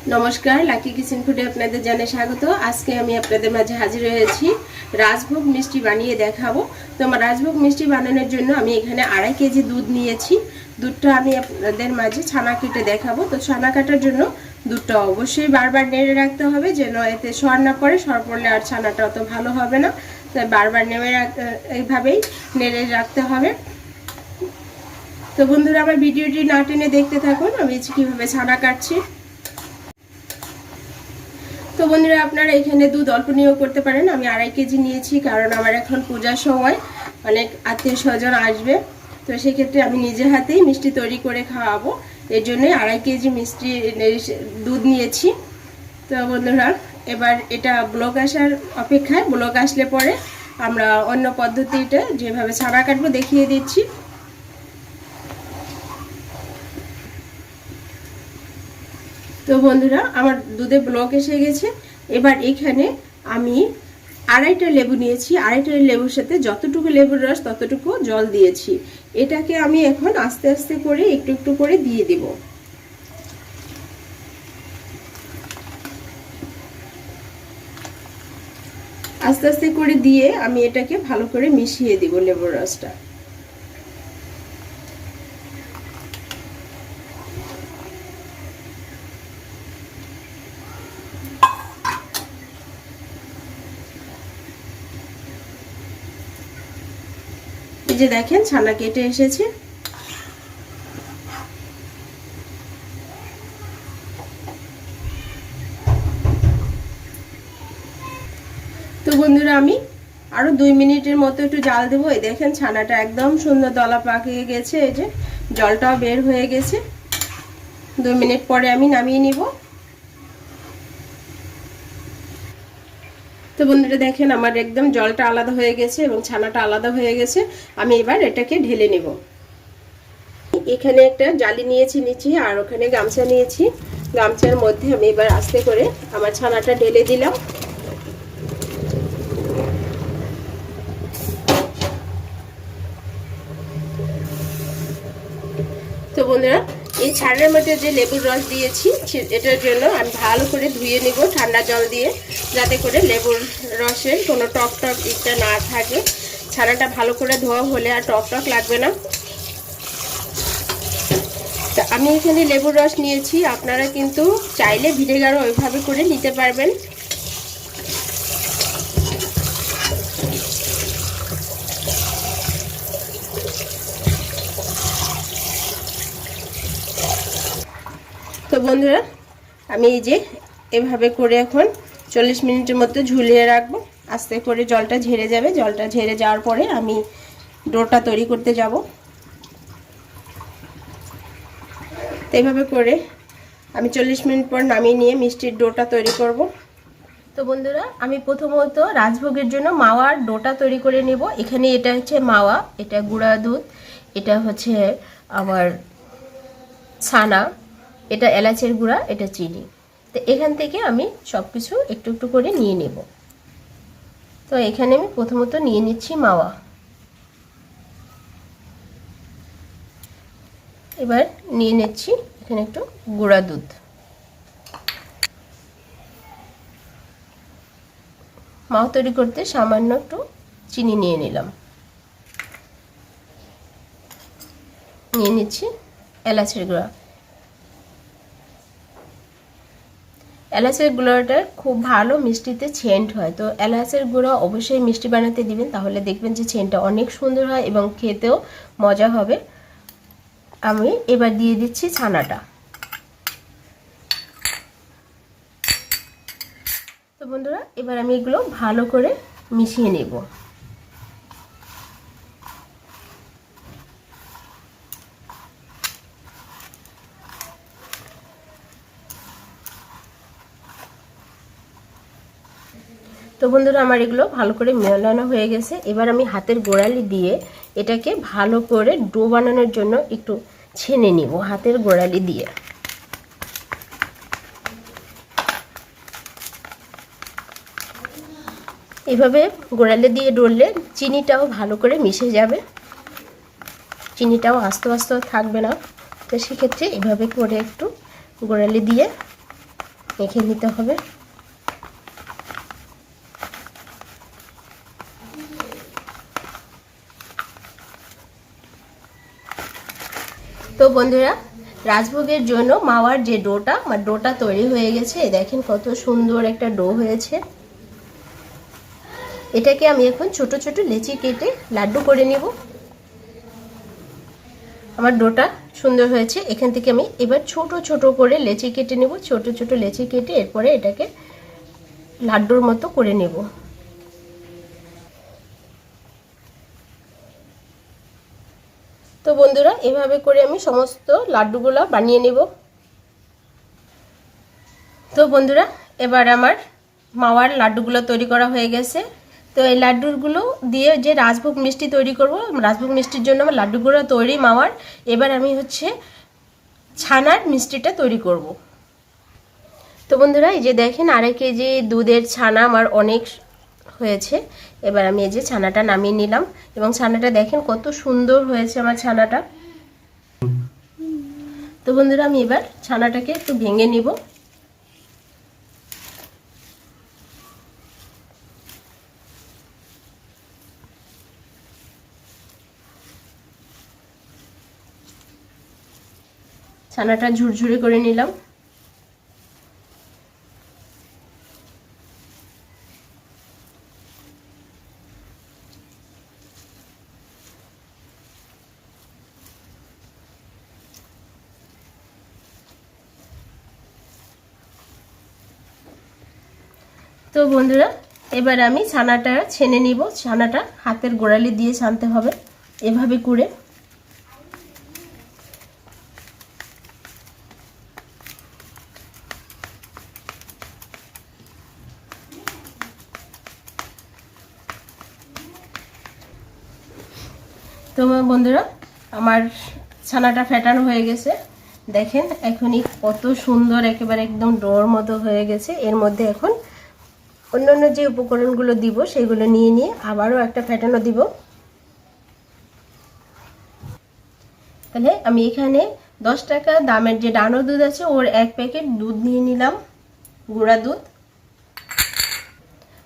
नमस्कार Laki kitchen फुडे आपनादेर जानाई स्वागत। आज के आमी आपनादेर माझे हाजिर हयेछि राजभोग मिष्टि बानिये देखाबो। तो आमार राजभोग मिष्टि बानानोर जोन्नो आमी एखाने 2.5 केजी दूध नियेछि। दूधटा आमी आपनादेर माझे छाना केटे देखाबो। तो छाना काटार जोन्नो दूधटा अवश्यई बारबार नेड़े राखते होबे जेन एते सर ना पड़े, सर पड़ले आर छानाटा अत भालो होबे ना। ताई बारबार एइभाবেই नेड़े राखते होबे। तो बंधुरा आमार भिडियोटी ना टेने देखते थाकुन आमी किभाবে छाना काटछि। तो बंधुरा आपनारा एखाने दूध अल्प निয়েও करते पारेन। आमी 2.5 केजी निয়েছি कारण आमार এখন পূজার সময় অনেক আত্মীয় স্বজন আসবে। তো সেই ক্ষেত্রে আমি নিজে হাতেই মিষ্টি তৈরি করে খাওয়াবো, এর জন্য 2.5 কেজি মিষ্টি দুধ নিয়েছি। তো বন্ধুরা এবার এটা ব্লক আসার অপেক্ষায়, ব্লক আসলে পরে আমরা অন্য পদ্ধতিতে যেভাবে ছানা কাটবো দেখিয়ে দিচ্ছি। তো বন্ধুরা আমার দুধে ব্লক এসে গেছে। এবার এখানে আমি 2.5টা লেবু নিয়েছি। 2.5টা লেবুর সাথে যতটুকু লেবুর রস ততটুকু জল দিয়েছি। এটাকে আমি এখন আস্তে আস্তে করে একটু একটু করে দিয়ে দেব। আস্তে আস্তে করে দিয়ে আমি এটাকে ভালো করে মিশিয়ে দেব লেবুর রসটা। যে দেখেন ছানা কেটে এসেছে। তো বন্ধুরা আমি আরো 2 মিনিটের মতো একটু জাল দেব। এই দেখেন ছানাটা একদম সুন্দর দলা পাকিয়ে গেছে, এই যে জলটাও বের হয়ে গেছে। 2 মিনিট পরে আমি নামিয়ে নিব। তো বন্ধুরা দেখেন আমার একদম জলটা আলাদা হয়ে গেছে এবং ছানাটা আলাদা হয়ে গেছে। আমি এবার এটাকে ঢেলে নেব। এখানে একটা জালি নিয়েছি নিচে, আর ওখানে গামছা নিয়েছি। গামছার মধ্যে আমি এবার আস্তে করে আমার ছানাটা ঢেলে দিলাম। তো বন্ধুরা এই ছানার মধ্যে যে লেবুর রস দিয়েছি এটার জন্য আমি ভালো করে ধুয়ে নিব ঠান্ডা জল দিয়ে, যাতে করে লেবুর রসের কোনো টক টক দিকটা না থাকে। ছানাটা ভালো করে ধোয়া হলে আর টক টক লাগবে না। তা আমি এখানে লেবুর রস নিয়েছি, আপনারা কিন্তু চাইলে ভিনেগারও ওইভাবে করে নিতে পারবেন। তো বন্ধুরা আমি এই যে এভাবে করে এখন 40 মিনিটের মতো ঝুলিয়ে রাখবো। আস্তে করে জলটা ঝরে যাবে। জলটা ঝরে যাওয়ার পরে আমি ডোটা তৈরি করতে যাব। তো এইভাবে করে আমি 40 মিনিট পর নামিয়ে নিয়ে মিষ্টির ডোটা তৈরি করব। তো বন্ধুরা আমি প্রথমত রাজভোগের জন্য মাওয়ার ডোটা তৈরি করে নেব। এখানে এটা হচ্ছে মাওয়া, এটা গুঁড়া দুধ, এটা হচ্ছে আমার ছানা, এটা এলাচের গুঁড়া, এটা চিনি। তো এখান থেকে আমি সব কিছু একটু একটু করে নিয়ে নেব। তো এখানে আমি প্রথমত নিয়ে নিচ্ছি মাওয়া। এবার নিয়ে নিচ্ছি এখানে একটু গুঁড়া দুধ। মাওয়া তৈরি করতে সামান্য একটু চিনি নিয়ে নিলাম। নিয়ে নিচ্ছি এলাচের গুঁড়া। এলাচের গুঁড়োটা খুব ভালো মিষ্টিতে সেন্ট হয়। তো এলাচের গুঁড়ো অবশ্যই মিষ্টি বানাতে দিবেন, তাহলে দেখবেন যে সেন্টটা অনেক সুন্দর হয় এবং খেতেও মজা হবে। আমি এবার দিয়ে দিচ্ছি ছানাটা। তো বন্ধুরা এবার আমি এগুলো ভালো করে মিশিয়ে নেব। তো বন্ধুরা আমার এগুলো ভালো করে মেলানো হয়ে গেছে। এবার আমি হাতের গোড়ালি দিয়ে এটাকে ভালো করে ডো বানানোর জন্য একটু ছেনে নিব হাতের গোড়ালি দিয়ে। এভাবে গোড়ালি দিয়ে ডললে চিনিটাও ভালো করে মিশে যাবে, চিনিটাও আস্তে আস্তে থাকবে না। তো সেক্ষেত্রে এভাবে করে একটু গোড়ালি দিয়ে মেখে নিতে হবে। তো বন্ধুরা, রাজভোগের জন্য মাওয়ার যে ডোটা, আমার ডোটা তৈরি হয়ে গেছে। দেখেন কত সুন্দর একটা ডো হয়েছে। এটাকে আমি এখন ছোট ছোট লেচি কেটে লাড্ডু করে নেব। আমার ডোটা সুন্দর হয়েছে। এখান থেকে আমি এবার ছোট ছোট করে লেচি কেটে নেব। ছোট ছোট লেচি কেটে এরপরে এটাকে লাড্ডুর মতো করে নেব। তো বন্ধুরা, এভাবে করে আমি সমস্ত লাড্ডুগুলো বানিয়ে নেব। তো বন্ধুরা, এবার আমার মাওয়ার লাড্ডুগুলো তৈরি করা হয়ে গেছে। তো এই লাড্ডুগুলো দিয়ে যে রাজভোগ মিষ্টি তৈরি করব, রাজভোগ মিষ্টির জন্য আমার লাড্ডুগুলো তৈরি মাওয়ার। এবার আমি ছানার মিষ্টিটা তৈরি করব। তো বন্ধুরা, এই যে দেখেন 2.5 কেজি দুধের ছানা আমার অনেক হয়েছে। এবার আমি এই যে ছানাটা নামিয়ে নিলাম, এবং ছানাটা দেখেন কত সুন্দর হয়েছে আমার ছানাটা। তো বন্ধুরা, আমি এবার ছানাটাকে একটু ভেঙে নিব। ছানাটা ঝুরঝুরে করে নিলাম। তো বন্ধুরা, এবার আমি ছানাটা ছেনে নিব। ছানাটা হাতের গোড়ালি দিয়ে ছানতে হবে, এভাবে করে। তো বন্ধুরা, আমার ছানাটা ফেটানো হয়ে গেছে। দেখেন এখনই কত সুন্দর, একেবারে একদম ডোর মতো হয়ে গেছে। এর মধ্যে এখন অন্যান্য যে উপকরণগুলো দিব সেগুলো নিয়ে আবারও একটা ফেটানো দিব। তাহলে আমি এখানে 10 টাকা দামের যে ডানো দুধ আছে ওর 1 প্যাকেট দুধ নিয়ে নিলাম, গুঁড়া দুধ।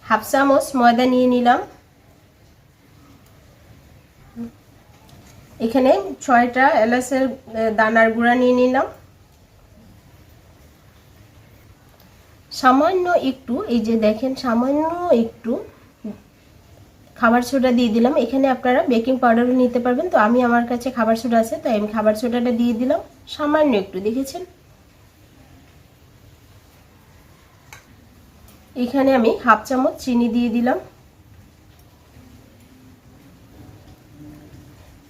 হাফ চামচ ময়দা নিয়ে নিলাম। এখানে 6টা এলাচের দানার গুঁড়া নিয়ে নিলাম। সামান্য একটু, এই যে দেখেন সামান্য একটু খাবার সোডা দিয়ে দিলাম। এখানে আপনারা বেকিং পাউডারও নিতে পারবেন, তো আমার কাছে খাবার সোডা আছে তাই আমি খাবার সোডাটা দিয়ে দিলাম সামান্য একটু, দেখেছেন। এখানে আমি হাফ চামচ চিনি দিয়ে দিলাম।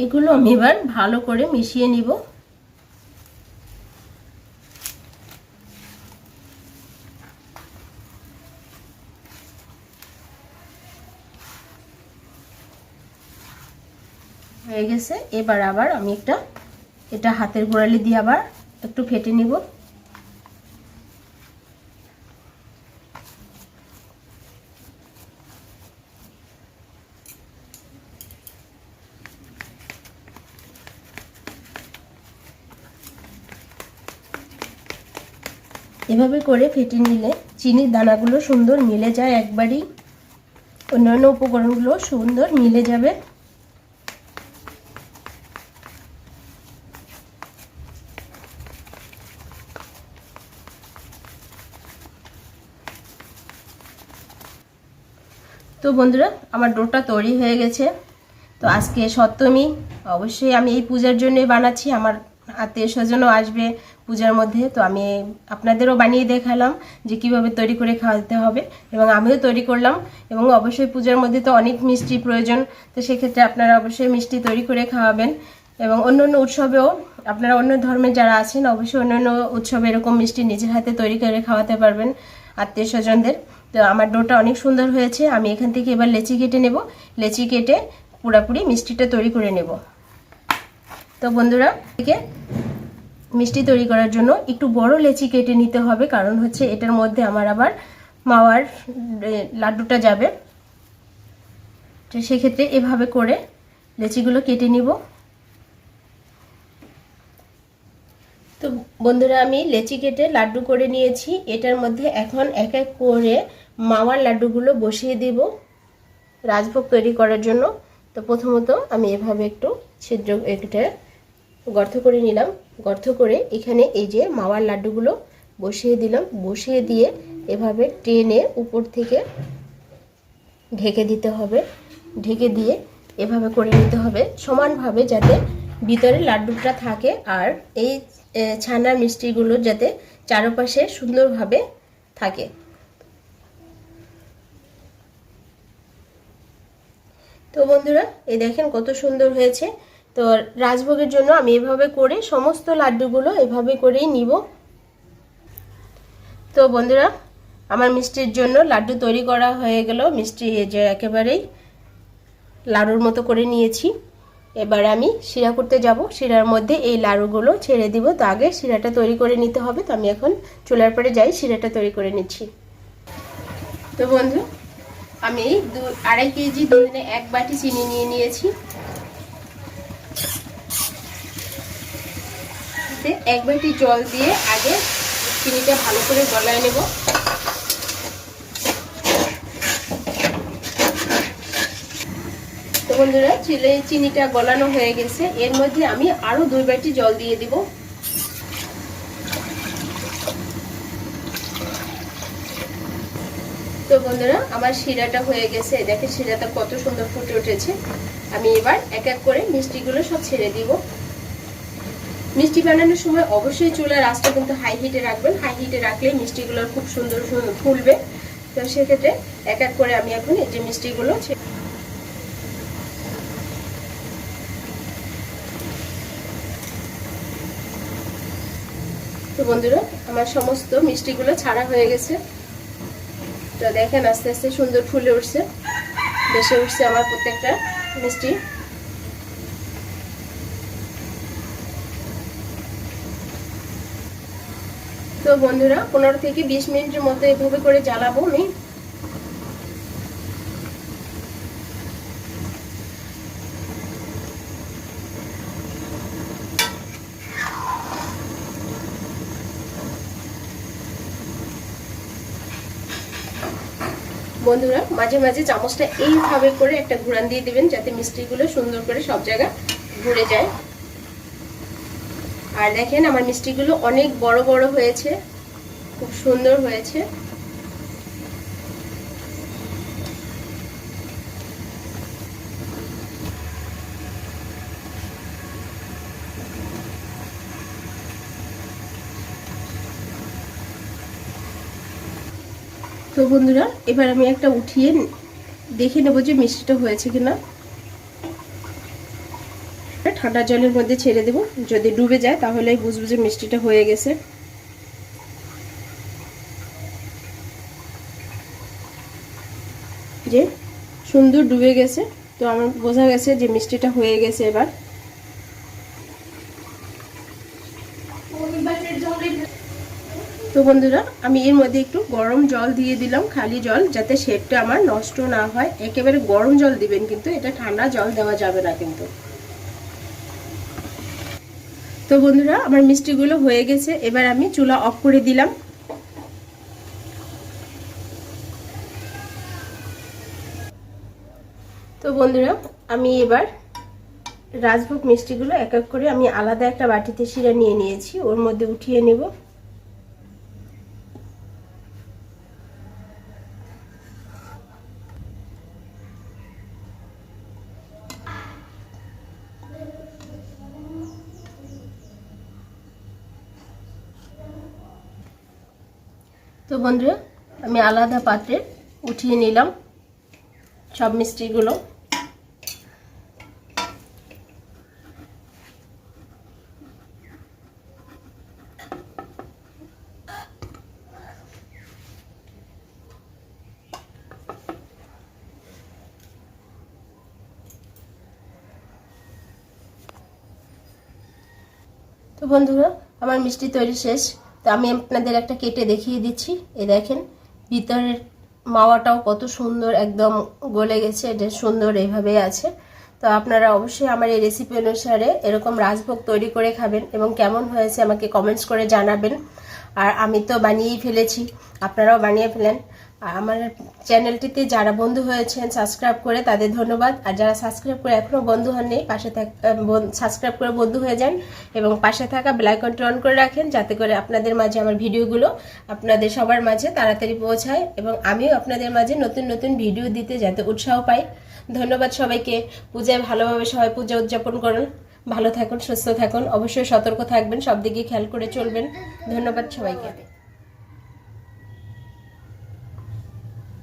এগুলো আমি এবার ভালো করে মিশিয়ে নিব। হয়ে গেছে। এবার আবার আমি এটা হাতের গোড়ালি দিয়ে আবার একটু ফেটে নিব। এভাবে করে ফেটে নিলে চিনির দানাগুলো সুন্দর মিলে যায় একবারই, অন্যান্য উপকরণগুলো সুন্দর মিলে যাবে। তো বন্ধুরা, আমার ডোটা তৈরি হয়ে গেছে। তো আজকে সপ্তমী, অবশ্যই আমি এই পূজার জন্যই বানাচ্ছি। আমার আত্মীয় স্বজনও আসবে পূজার মধ্যে, তো আমি আপনাদেরও বানিয়ে দেখালাম যে কিভাবে তৈরি করে খাওয়াতে হবে, এবং আমিও তৈরি করলাম। এবং অবশ্যই পূজার মধ্যে তো অনেক মিষ্টি প্রয়োজন, তো সেক্ষেত্রে আপনারা অবশ্যই মিষ্টি তৈরি করে খাওয়াবেন। এবং অন্যান্য উৎসবেও আপনারা অন্য ধর্মের যারা আছেন অবশ্যই অন্যান্য উৎসবে এরকম মিষ্টি নিজের হাতে তৈরি করে খাওয়াতে পারবেন আত্মীয় স্বজনদের। তো আমার ডোটা অনেক সুন্দর হয়েছে। আমি এখান থেকে এবার লেচি কেটে নেব। লেচি কেটে পুরোপুরি মিষ্টিটা তৈরি করে নেব। তো বন্ধুরা, মিষ্টি তৈরি করার জন্য একটু বড় লেচি কেটে নিতে হবে, কারণ এটার মধ্যে আমার আবার মাওয়ার লাড্ডুটা যাবে। তো সেক্ষেত্রে এভাবে করে লেচিগুলো কেটে নিব। তো তো বন্ধুরা আমি লেচি কেটে লাড্ডু করে নিয়েছি। এটার মধ্যে এখন এক এক করে মাওয়ার লাড্ডুগুলো বসিয়ে দেব রাজভোগ তৈরি করার জন্য। তো প্রথমত আমি এভাবে একটু ছিদ্র একটা গর্ত করে নিলাম। গর্ত করে এখানে এই যে মাওয়ার লাড্ডুগুলো বসিয়ে দিলাম। বসিয়ে দিয়ে এভাবে টেনে উপর থেকে ঢেকে দিতে হবে। ঢেকে দিয়ে এভাবে করে নিতে হবে সমানভাবে, যাতে ভিতরে লাড্ডুটা থাকে আর এই ছানার মিষ্টিগুলো যাতে চারপাশে সুন্দরভাবে থাকে। তো বন্ধুরা এই দেখেন কত সুন্দর হয়েছে। তো রাজভোগের জন্য আমি এভাবে করে সমস্ত লাড্ডুগুলো এভাবে করেই নিব। তো বন্ধুরা আমার মিষ্টির জন্য লাড্ডু তৈরি করা হয়ে গেল। মিষ্টি যে একেবারেই লাড়ুর মতো করে নিয়েছি। এবার আমি শিরা করতে যাব। শিরার মধ্যে এই লাড়ুগুলো ছেড়ে দিব। তো আগে শিরাটা তৈরি করে নিতে হবে। তো আমি এখন চুলার পরে যাই, শিরাটা তৈরি করে নিচ্ছি। তো বন্ধু আমি 2.5 কেজি দুধে 1 বাটি চিনি নিয়ে নিয়েছি। 1 বাটি জল দিয়ে আগে চিনিটা ভালো করে গলায় নেব। তো বন্ধুরা চিনিটা গলানো হয়ে গেছে। এর মধ্যে আমি আরো 2 বাটি জল দিয়ে দিব। তো বন্ধুরা আমার শিরাটা হয়ে গেছে। দেখেন শিরাটা কত সুন্দর ফুটে উঠেছে। আমি এবার এক এক করে মিষ্টিগুলো সব ছেড়ে দিব। মিষ্টি বানানোর সময় অবশ্যই চুলার আঁচটা কিন্তু হাই হিটে রাখবেন। হাই হিটে রাখলে মিষ্টিগুলো খুব সুন্দর ফুলবে। তো সেক্ষেত্রে এক এক করে আমি এখন এই যে মিষ্টিগুলো তো বন্ধুরা আমার সমস্ত মিষ্টিগুলো ছাড়া হয়ে গেছে। তো দেখেন আস্তে আস্তে সুন্দর ফুলে উঠছে, ভেসে উঠছে আমার প্রত্যেকটা মিষ্টি। তো বন্ধুরা 15 থেকে 20 মিনিটের মতো এভাবে করে জ্বালাবো আমি। বন্ধুরা মাঝে মাঝে চামচটা এইভাবে করে একটা ঘুরান দিয়ে দিবেন, যাতে মিষ্টিগুলো সুন্দর করে সব জায়গা ঘুরে যায়। আর দেখেন আমার মিষ্টিগুলো অনেক বড় বড় হয়েছে, খুব সুন্দর হয়েছে। তো বন্ধুরা এবার আমি একটা উঠিয়ে দেখে নেব যে মিষ্টিটা হয়েছে কিনা। ঠান্ডা জলের মধ্যে ছেড়ে দেব। যদি ডুবে যায় তাহলে বুঝবো যে মিষ্টিটা হয়ে গেছে। যে সুন্দর ডুবে গেছে, তো আমার বোঝা গেছে যে মিষ্টিটা হয়ে গেছে। এবার তো বন্ধুরা আমি এর মধ্যে একটু গরম জল দিয়ে দিলাম, খালি জল, যাতে শেপটা আমার নষ্ট না হয়। একেবারে গরম জল দিবেন, কিন্তু এটা ঠান্ডা জল দেওয়া যাবে না কিন্তু। তো বন্ধুরা আমার মিষ্টিগুলো হয়ে গেছে। এবার আমি চুলা অফ করে দিলাম। তো বন্ধুরা আমি এবার রাজভোগ মিষ্টিগুলো এক এক করে আমি আলাদা একটা বাটিতে শিরা নিয়ে নিয়েছি, ওর মধ্যে উঠিয়ে নেব। তো বন্ধুরা আমি আলাদা পাত্রে উঠিয়ে নিলাম সব মিষ্টিগুলো। তো বন্ধুরা আমার মিষ্টি তৈরি শেষ। তো আমি আপনাদের একটা কেটে দেখিয়ে দিচ্ছি। এই দেখেন ভিতরের মাওয়াটাও কত সুন্দর একদম গলে গেছে, এটা সুন্দর এইভাবে আছে। তো তো আপনারা অবশ্যই আমার এই রেসিপি অনুসারে এরকম রাজভোগ তৈরি করে খাবেন এবং কেমন হয়েছে আমাকে কমেন্টস করে জানাবেন। আর আমি তো বানিয়েই ফেলেছি, আপনারাও বানিয়ে ফেলেন। আর আমার চ্যানেলটিতে যারা বন্ধু হয়েছেন সাবস্ক্রাইব করে তাদের ধন্যবাদ, আর যারা সাবস্ক্রাইব করে এখনও বন্ধু হননি সাবস্ক্রাইব করে বন্ধু হয়ে যান এবং পাশে থাকা বেল আইকনটি অন করে রাখেন, যাতে করে আপনাদের মাঝে আমার ভিডিওগুলো আপনাদের সবার মাঝে তাড়াতাড়ি পৌঁছায় এবং আমিও আপনাদের মাঝে নতুন নতুন ভিডিও দিতে যাতে উৎসাহ পাই। ধন্যবাদ সবাইকে। পূজায় ভালোভাবে সবাই পূজা উদযাপন করুন, ভালো থাকুন, সুস্থ থাকুন, অবশ্যই সতর্ক থাকবেন, সব দিকে খেয়াল করে চলবেন। ধন্যবাদ সবাইকে।